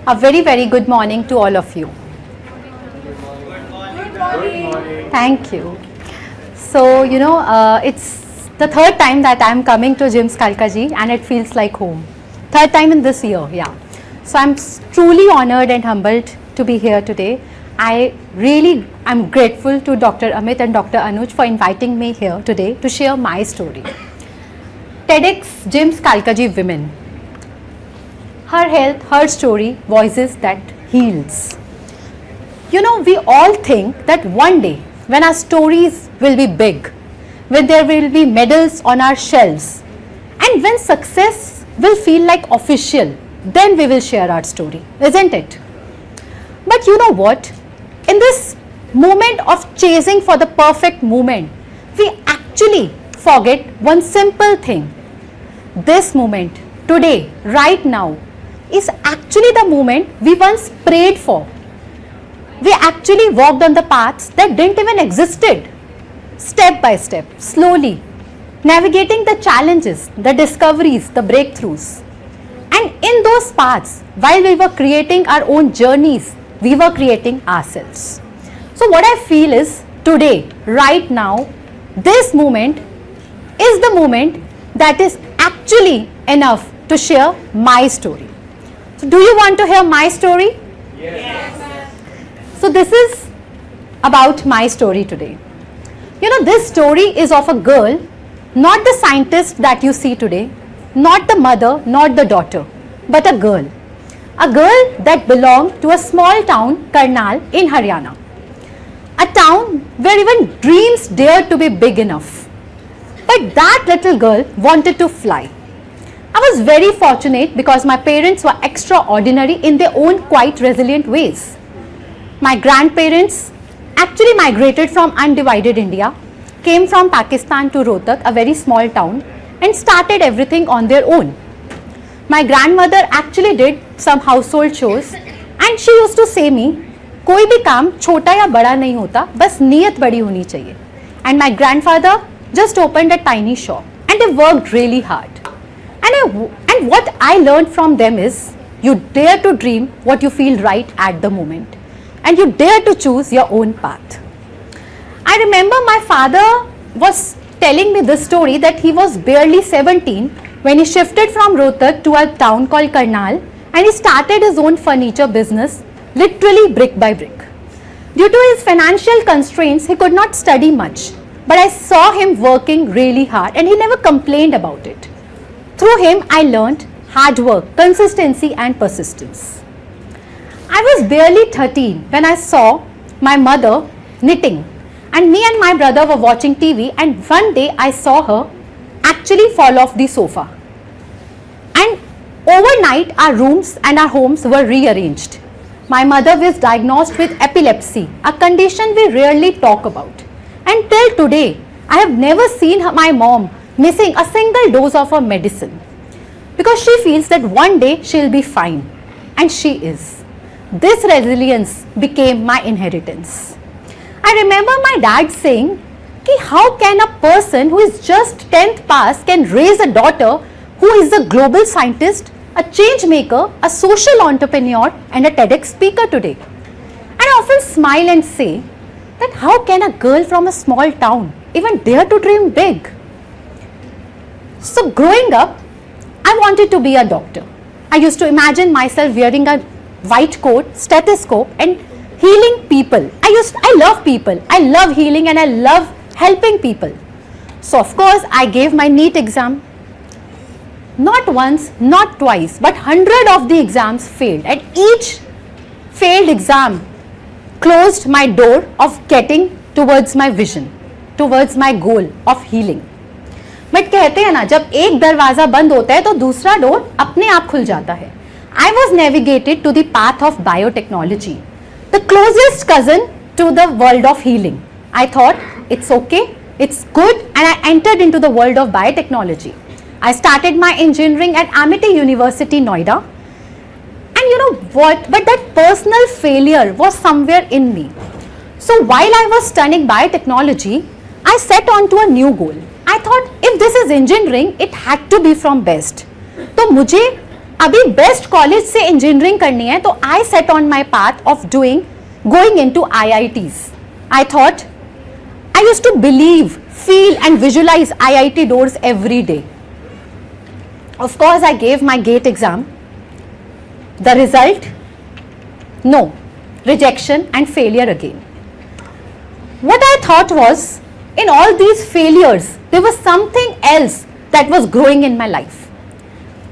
A very, very good morning to all of you. Good morning. Thank you. So, it's the third time that I'm coming to JIMS Kalkaji and it feels like home. Third time in this year, yeah. So, I'm truly honored and humbled to be here today. I'm grateful to Dr. Amit and Dr. Anuj for inviting me here today to share my story. TEDx JIMS Kalkaji Women. Her health, her story, voices that heals. We all think that one day when our stories will be big, when there will be medals on our shelves, and when success will feel like official, then we will share our story, isn't it? But you know what? In this moment of chasing for the perfect moment, we actually forget one simple thing. This moment, today, right now, is actually the moment we once prayed for. We actually walked on the paths that didn't even existed. Step by step, slowly, navigating the challenges, the discoveries, the breakthroughs. And in those paths, while we were creating our own journeys, we were creating ourselves. So what I feel is today, right now, this moment is the moment that is actually enough to share my story. So do you want to hear my story? Yes. So this is about my story today. This story is of a girl, not the scientist that you see today, not the mother, not the daughter, but a girl. A girl that belonged to a small town, Karnal in Haryana. A town where even dreams dared to be big enough. But that little girl wanted to fly. I was very fortunate because my parents were extraordinary in their own quite resilient ways. My grandparents actually migrated from undivided India, came from Pakistan to Rohtak, a very small town, and started everything on their own. My grandmother actually did some household chores and she used to say me, कोई भी काम छोटा या बड़ा नहीं होता, बस नीयत बड़ी होनी चाहिए. And my grandfather just opened a tiny shop and they worked really hard. And what I learned from them is, you dare to dream what you feel right at the moment. And you dare to choose your own path. I remember my father was telling me this story that he was barely 17 when he shifted from Rohtak to a town called Karnal and he started his own furniture business, literally brick by brick. Due to his financial constraints, he could not study much. But I saw him working really hard and he never complained about it. Through him, I learned hard work, consistency and persistence. I was barely 13 when I saw my mother knitting and me and my brother were watching TV and one day I saw her actually fall off the sofa. And overnight our rooms and our homes were rearranged. My mother was diagnosed with epilepsy, a condition we rarely talk about. And till today, I have never seen my mom missing a single dose of her medicine because she feels that one day she'll be fine, and she is. This resilience became my inheritance. I remember my dad saying, how can a person who is just 10th pass can raise a daughter who is a global scientist, a change maker, a social entrepreneur and a TEDx speaker today? And I often smile and say that how can a girl from a small town even dare to dream big? So growing up, I wanted to be a doctor. I used to imagine myself wearing a white coat, stethoscope and healing people. I love people. I love healing and I love helping people. So of course, I gave my NEET exam. Not once, not twice, but 100 of the exams failed. And each failed exam closed my door of getting towards my vision, towards my goal of healing. But कहते हैं ना, जब एक दरवाजा बंद होता है तो दूसरा डोर अपने आप खुल जाता है. I was navigated to the path of biotechnology, the closest cousin to the world of healing. I thought it's okay, it's good, and I entered into the world of biotechnology. I started my engineering at Amity University, Noida. And you know what? But that personal failure was somewhere in me. So while I was studying biotechnology, I set on to a new goal. I thought if this is engineering, it had to be from best. तो मुझे अभी best college से engineering करनी है, तो I set on my path of going into IITs. I thought, I used to believe, feel and visualize IIT doors every day. Of course, I gave my GATE exam. The result? No, rejection and failure again. What I thought was, in all these failures, there was something else that was growing in my life.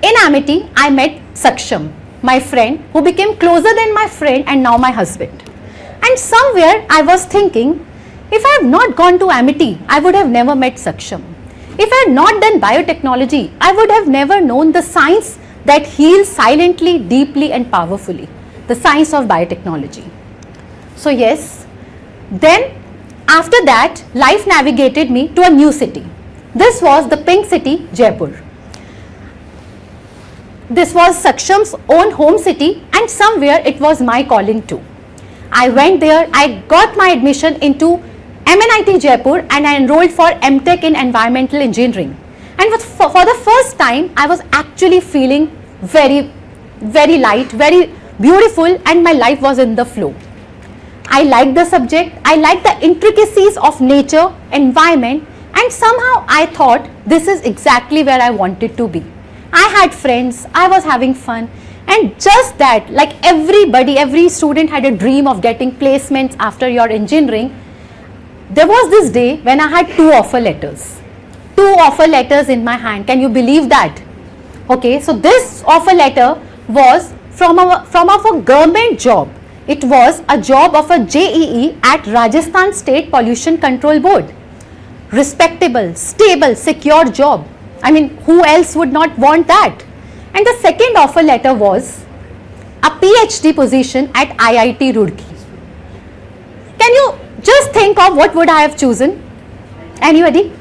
In Amity, I met Saksham, my friend, who became closer than my friend and now my husband. And somewhere I was thinking, if I have not gone to Amity, I would have never met Saksham. If I had not done biotechnology, I would have never known the science that heals silently, deeply and powerfully. The science of biotechnology. So yes, then after that, life navigated me to a new city. This was the pink city, Jaipur. This was Saksham's own home city and somewhere it was my calling too. I went there, I got my admission into MNIT Jaipur and I enrolled for MTech in Environmental Engineering. And for the first time, I was actually feeling very, very light, very beautiful and my life was in the flow. I liked the subject, I liked the intricacies of nature, environment and somehow I thought this is exactly where I wanted to be. I had friends, I was having fun and just that, like everybody, every student had a dream of getting placements after your engineering. There was this day when I had 2 offer letters. 2 offer letters in my hand. Can you believe that? Okay, so this offer letter was from a government job. It was a job of a JEE at Rajasthan State Pollution Control Board. Respectable, stable, secure job. I mean, who else would not want that? And the second offer letter was a PhD position at IIT Roorkee. Can you just think of what would I have chosen? Anybody?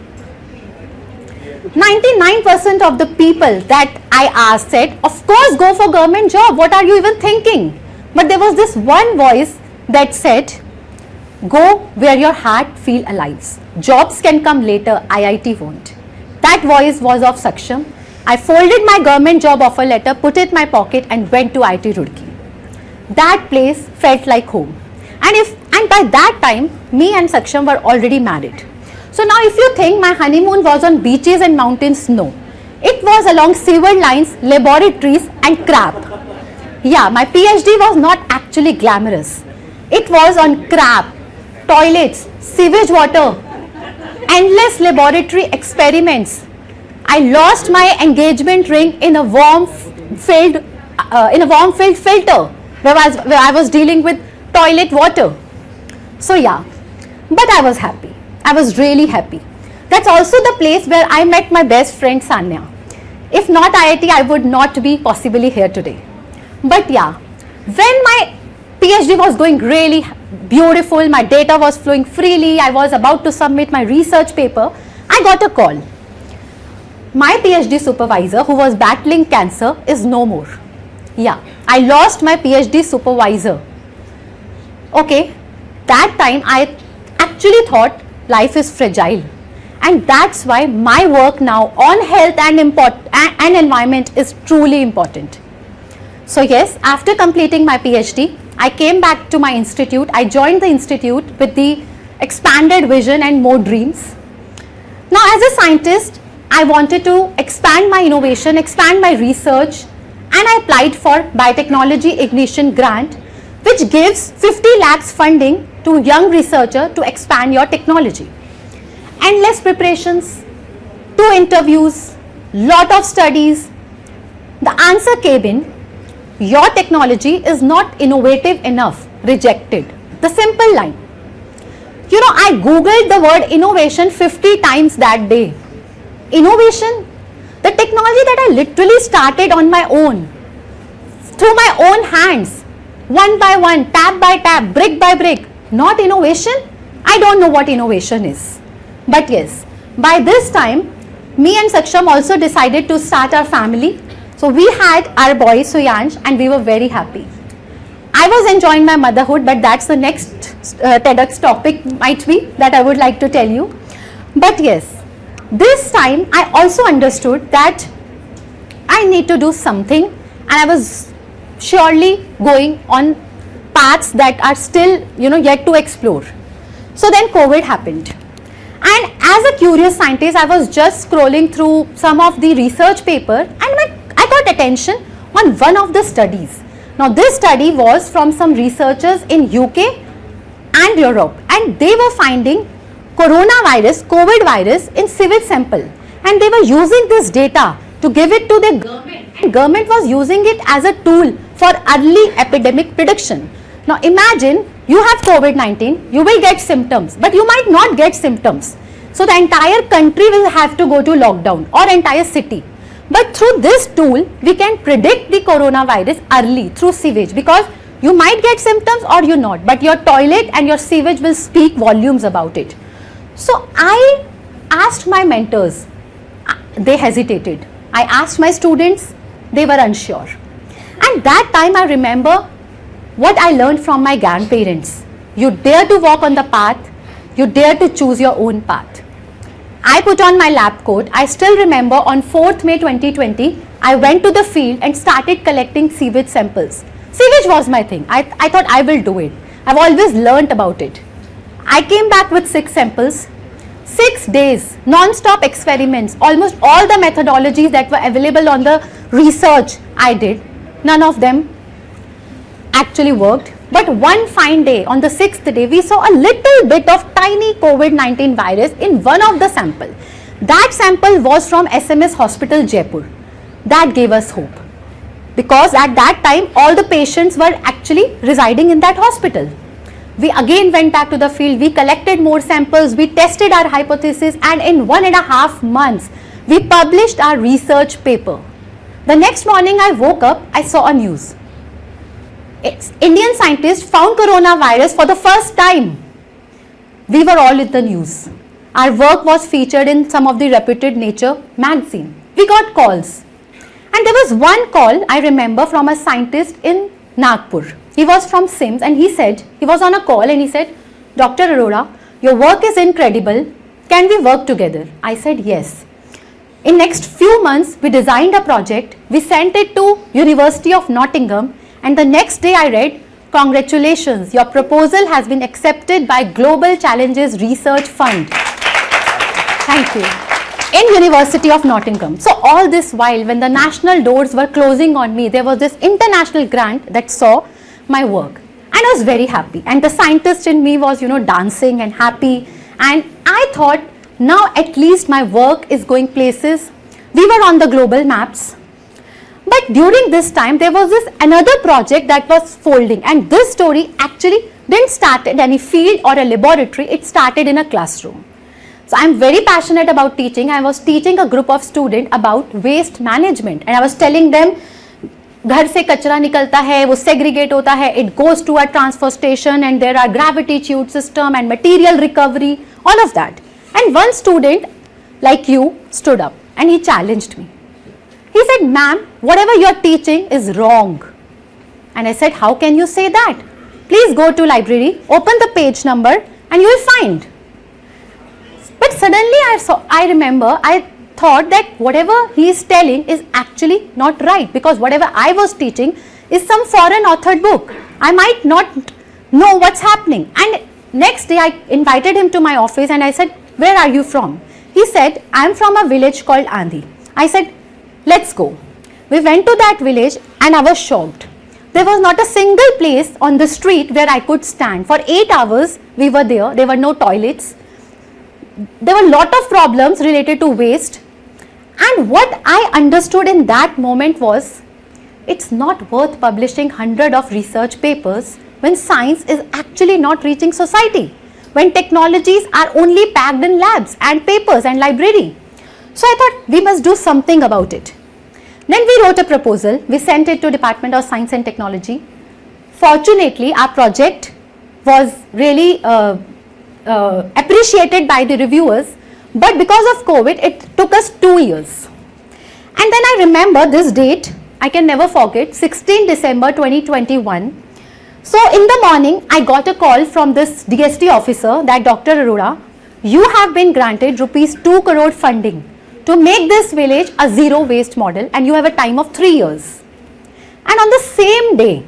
99% of the people that I asked said, of course go for government job, what are you even thinking? But there was this one voice that said, go where your heart feels alive. Jobs can come later, IIT won't. That voice was of Saksham. I folded my government job offer letter, put it in my pocket and went to IIT Roorkee. That place felt like home. And by that time, me and Saksham were already married. So now if you think my honeymoon was on beaches and mountains, no. It was along sewer lines, laboratories and crap. Yeah, my PhD was not actually glamorous. It was on crap, toilets, sewage water, endless laboratory experiments. I lost my engagement ring in a worm-filled filter where I was dealing with toilet water. So yeah, but I was happy. I was really happy. That's also the place where I met my best friend Sanya. If not IIT, I would not be possibly here today. But yeah, when my PhD was going really beautiful, my data was flowing freely, I was about to submit my research paper, I got a call. My PhD supervisor, who was battling cancer, is no more. Yeah, I lost my PhD supervisor. Okay, that time I actually thought life is fragile. And that's why my work now on health and environment is truly important. So yes, after completing my PhD, I came back to my institute. I joined the institute with the expanded vision and more dreams. Now as a scientist, I wanted to expand my innovation, expand my research, and I applied for Biotechnology Ignition Grant, which gives 50 lakhs funding to young researcher to expand your technology. Endless preparations, 2 interviews, lot of studies. The answer came in, your technology is not innovative enough, rejected. The simple line. You know, I googled the word innovation 50 times that day. Innovation? The technology that I literally started on my own, through my own hands, one by one, tab by tab, brick by brick. Not innovation? I don't know what innovation is. But yes, by this time, me and Saksham also decided to start our family. So we had our boy Suyansh and we were very happy. I was enjoying my motherhood, but that's the next TEDx topic might be that I would like to tell you. But yes, this time I also understood that I need to do something and I was surely going on paths that are still, yet to explore. So then COVID happened. And as a curious scientist, I was just scrolling through some of the research paper and I got attention on one of the studies. Now this study was from some researchers in UK and Europe, and they were finding coronavirus, COVID virus in sewage sample, and they were using this data to give it to the government, and government was using it as a tool for early epidemic prediction. Now imagine you have COVID-19, you will get symptoms, but you might not get symptoms. So the entire country will have to go to lockdown, or entire city. But through this tool, we can predict the coronavirus early through sewage, because you might get symptoms or you not, but your toilet and your sewage will speak volumes about it. So I asked my mentors, they hesitated. I asked my students, they were unsure. And that time I remember what I learned from my grandparents. You dare to walk on the path, you dare to choose your own path. I put on my lab coat. I still remember on 4th May 2020, I went to the field and started collecting sewage samples. Sewage was my thing. I thought I will do it. I've always learnt about it. I came back with 6 samples. 6 days, non-stop experiments, almost all the methodologies that were available on the research I did, none of them actually worked. But one fine day, on the 6th day, we saw a little bit of tiny COVID-19 virus in one of the sample. That sample was from SMS Hospital, Jaipur. That gave us hope, because at that time all the patients were actually residing in that hospital. We again went back to the field, we collected more samples, we tested our hypothesis, and in 1.5 months, we published our research paper. The next morning I woke up, I saw a news. Indian scientists found coronavirus for the first time. We were all in the news. Our work was featured in some of the reputed Nature magazine. We got calls. And there was one call I remember from a scientist in Nagpur. He was from SIMS, and he was on a call and he said, Dr. Arora, your work is incredible. Can we work together? I said yes. In next few months, we designed a project. We sent it to University of Nottingham, and the next day I read, congratulations, your proposal has been accepted by Global Challenges Research Fund. Thank you. In University of Nottingham. So all this while, when the national doors were closing on me, there was this international grant that saw my work, and I was very happy, and the scientist in me was dancing and happy, and I thought, now at least my work is going places. We were on the global maps. But during this time, there was this another project that was folding, and this story actually didn't start in any field or a laboratory, it started in a classroom. So I'm very passionate about teaching. I was teaching a group of students about waste management, and I was telling them, घर से कचरा निकलता है, वो segregate होता है, it goes to a transfer station, and there are gravity tube system and material recovery, all of that. And one student like you stood up and he challenged me. He said, ma'am, whatever you're teaching is wrong. And I said, how can you say that? Please go to library, open the page number, and you will find. But suddenly I remember, I thought that whatever he is telling is actually not right, because whatever I was teaching is some foreign authored book. I might not know what's happening. And next day I invited him to my office and I said, where are you from? He said, I'm from a village called Andhi. I said, let's go. We went to that village and I was shocked. There was not a single place on the street where I could stand. For 8 hours we were there. There were no toilets. There were a lot of problems related to waste. And what I understood in that moment was, it's not worth publishing hundreds of research papers when science is actually not reaching society, when technologies are only packed in labs and papers and library. So I thought we must do something about it. Then we wrote a proposal. We sent it to Department of Science and Technology. Fortunately, our project was really appreciated by the reviewers, but because of COVID, it took us 2 years. And then I remember this date, I can never forget, 16 December 2021. So in the morning, I got a call from this DST officer that Dr. Arora, you have been granted rupees 2 crore funding to make this village a zero waste model, and you have a time of 3 years. And on the same day,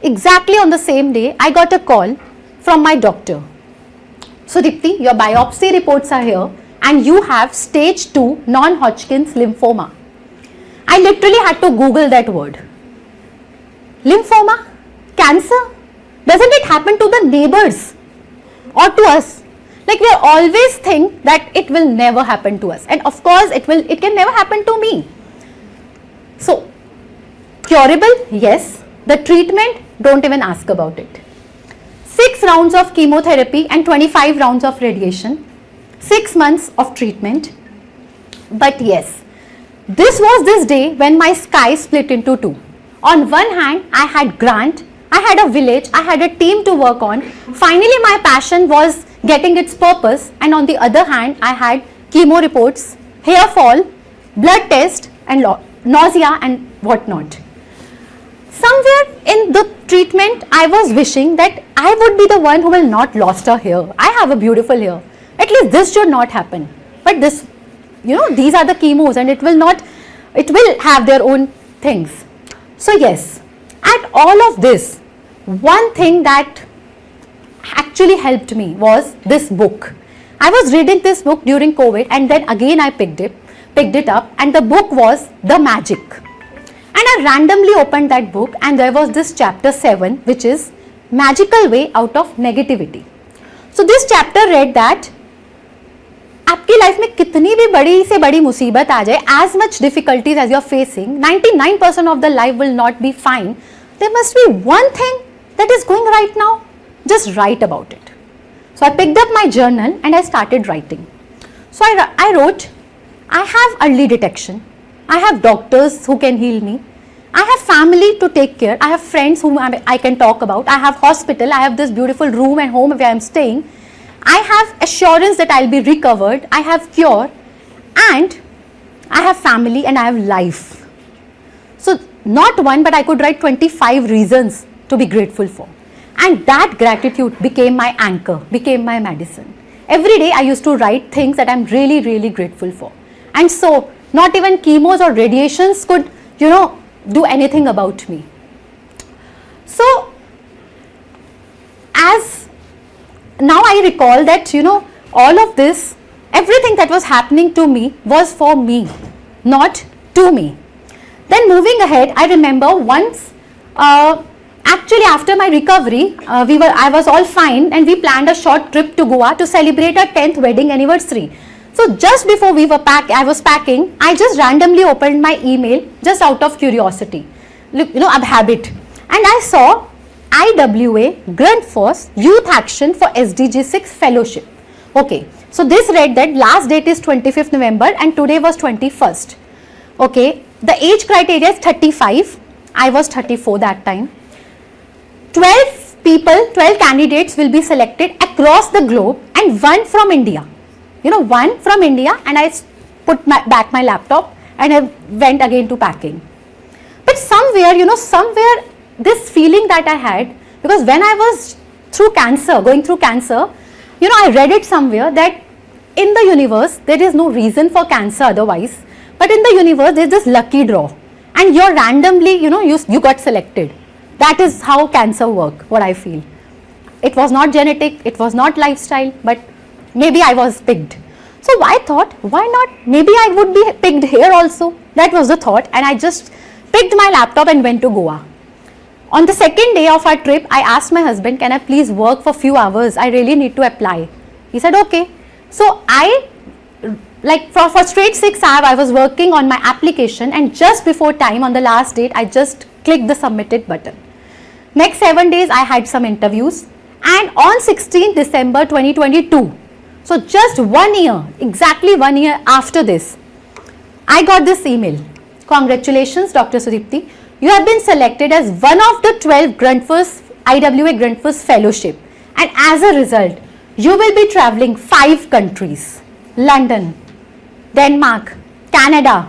exactly on the same day, I got a call from my doctor. Sudipti, your biopsy reports are here and you have stage 2 non-Hodgkin's lymphoma. I literally had to Google that word. Lymphoma? Cancer? Doesn't it happen to the neighbors or to us? Like we always think that it will never happen to us, and of course it can never happen to me. So, curable? Yes. The treatment? Don't even ask about it. 6 rounds of chemotherapy and 25 rounds of radiation. 6 months of treatment. But yes, this was this day when my sky split into two. On one hand, I had grant, I had a village, I had a team to work on. Finally, my passion was getting its purpose, and on the other hand, I had chemo reports, hair fall, blood test, and nausea and whatnot. Somewhere in the treatment, I was wishing that I would be the one who will not lost her hair. I have a beautiful hair. At least this should not happen. But this, these are the chemos, and it will have their own things. So yes, at all of this, one thing that actually helped me was this book. I was reading this book during COVID, and then again I picked it up, and the book was The Magic. And I randomly opened that book, and there was this chapter 7, which is Magical Way Out of Negativity. So this chapter read that आपकी life में कितनी भी बड़ी से बड़ी मुसीबत आ जाए, as much difficulties as you are facing, 99% of the life will not be fine. There must be one thing that is going right now. Just write about it. So I picked up my journal and I started writing. So I wrote, I have early detection. I have doctors who can heal me. I have family to take care. I have friends whom I can talk about. I have hospital. I have this beautiful room and home where I am staying. I have assurance that I will be recovered. I have cure, and I have family, and I have life. So not one, but I could write 25 reasons to be grateful for. And that gratitude became my anchor, became my medicine. Every day I used to write things that I'm really, really grateful for. And so not even chemos or radiations could, do anything about me. So as now I recall that, all of this, everything that was happening to me was for me, not to me. Then moving ahead, I remember once, actually after my recovery, I was all fine, and we planned a short trip to Goa to celebrate our 10th wedding anniversary. So just before I was packing, I just randomly opened my email just out of curiosity, ab habit, and I saw IWA Grundfos Youth Action for SDG 6 Fellowship. Okay, so this read that last date is 25th November and today was 21st. Okay, the age criteria is 35. I was 34 that time. 12 candidates will be selected across the globe, and one from India. One from India, and I put back my laptop and I went again to packing. But somewhere, this feeling that I had, because when I was going through cancer, I read it somewhere that in the universe, there is no reason for cancer otherwise, but in the universe, there is this lucky draw, and you're randomly, you got selected. That is how cancer works, what I feel. It was not genetic, it was not lifestyle, but maybe I was picked. So I thought, why not? Maybe I would be picked here also. That was the thought, and I just picked my laptop and went to Goa. On the second day of our trip, I asked my husband, can I please work for few hours? I really need to apply. He said, okay. So I, for straight 6 hours, I was working on my application, and just before time, on the last date, I just clicked the submitted button. Next 7 days, I had some interviews, and on 16th December 2022, so just 1 year, exactly 1 year after this, I got this email. Congratulations, Dr. Sudipti. You have been selected as one of the 12 IWA Grundfos Fellowship, and as a result, you will be traveling 5 countries: London, Denmark, Canada,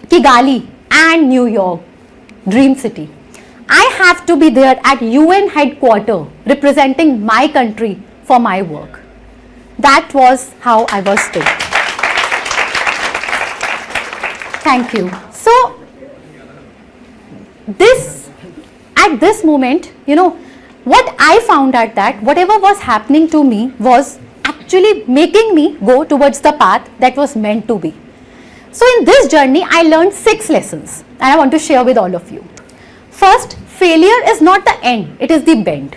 Kigali, and New York, Dream City. I have to be there at UN headquarters representing my country for my work. That was how I was picked. Thank you. So at this moment, what I found at that, whatever was happening to me was actually making me go towards the path that was meant to be. So in this journey, I learned 6 lessons and I want to share with all of you. First, failure is not the end, it is the bend.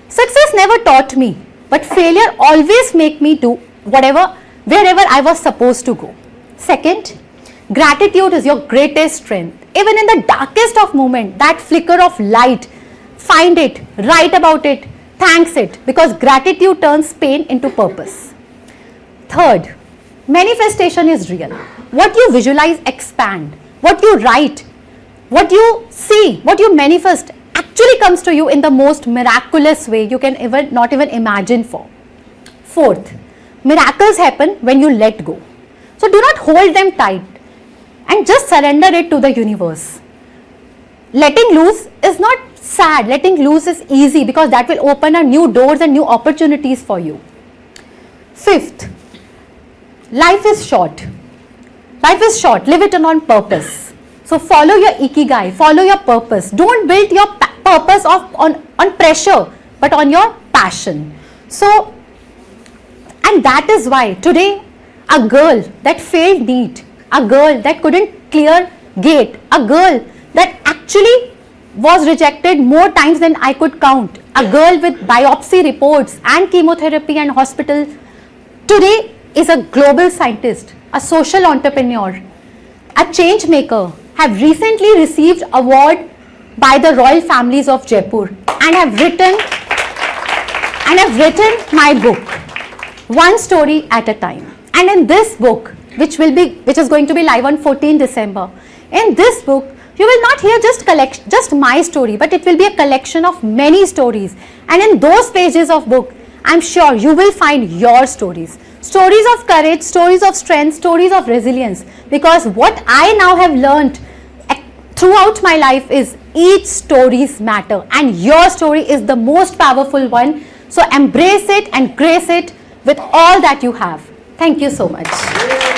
Success never taught me, but failure always made me do wherever I was supposed to go. Second, gratitude is your greatest strength. Even in the darkest of moments, that flicker of light, find it, write about it, thanks it, because gratitude turns pain into purpose. Third, manifestation is real. What you visualize expand. What you write, what you see, what you manifest actually comes to you in the most miraculous way you can not even imagine for. Fourth, miracles happen when you let go. So do not hold them tight and just surrender it to the universe. Letting loose is not sad. Letting loose is easy because that will open up new doors and new opportunities for you. Fifth, life is short. Life is short. Live it on purpose. So follow your ikigai. Follow your purpose. Don't build your purpose on pressure, but on your passion. So, and that is why today a girl that failed NEET, a girl that couldn't clear GATE, a girl that actually was rejected more times than I could count, a girl with biopsy reports and chemotherapy and hospital, today is a global scientist, a social entrepreneur, a change maker, have recently received award by the royal families of Jaipur and have written my book, One Story at a Time. And in this book, which is going to be live on 14 December, in this book, you will not hear just my story, but it will be a collection of many stories. And in those pages of book, I'm sure you will find your stories. Stories of courage, stories of strength, stories of resilience. Because what I now have learned throughout my life is each stories matter and your story is the most powerful one. So embrace it and grace it with all that you have. Thank you so much.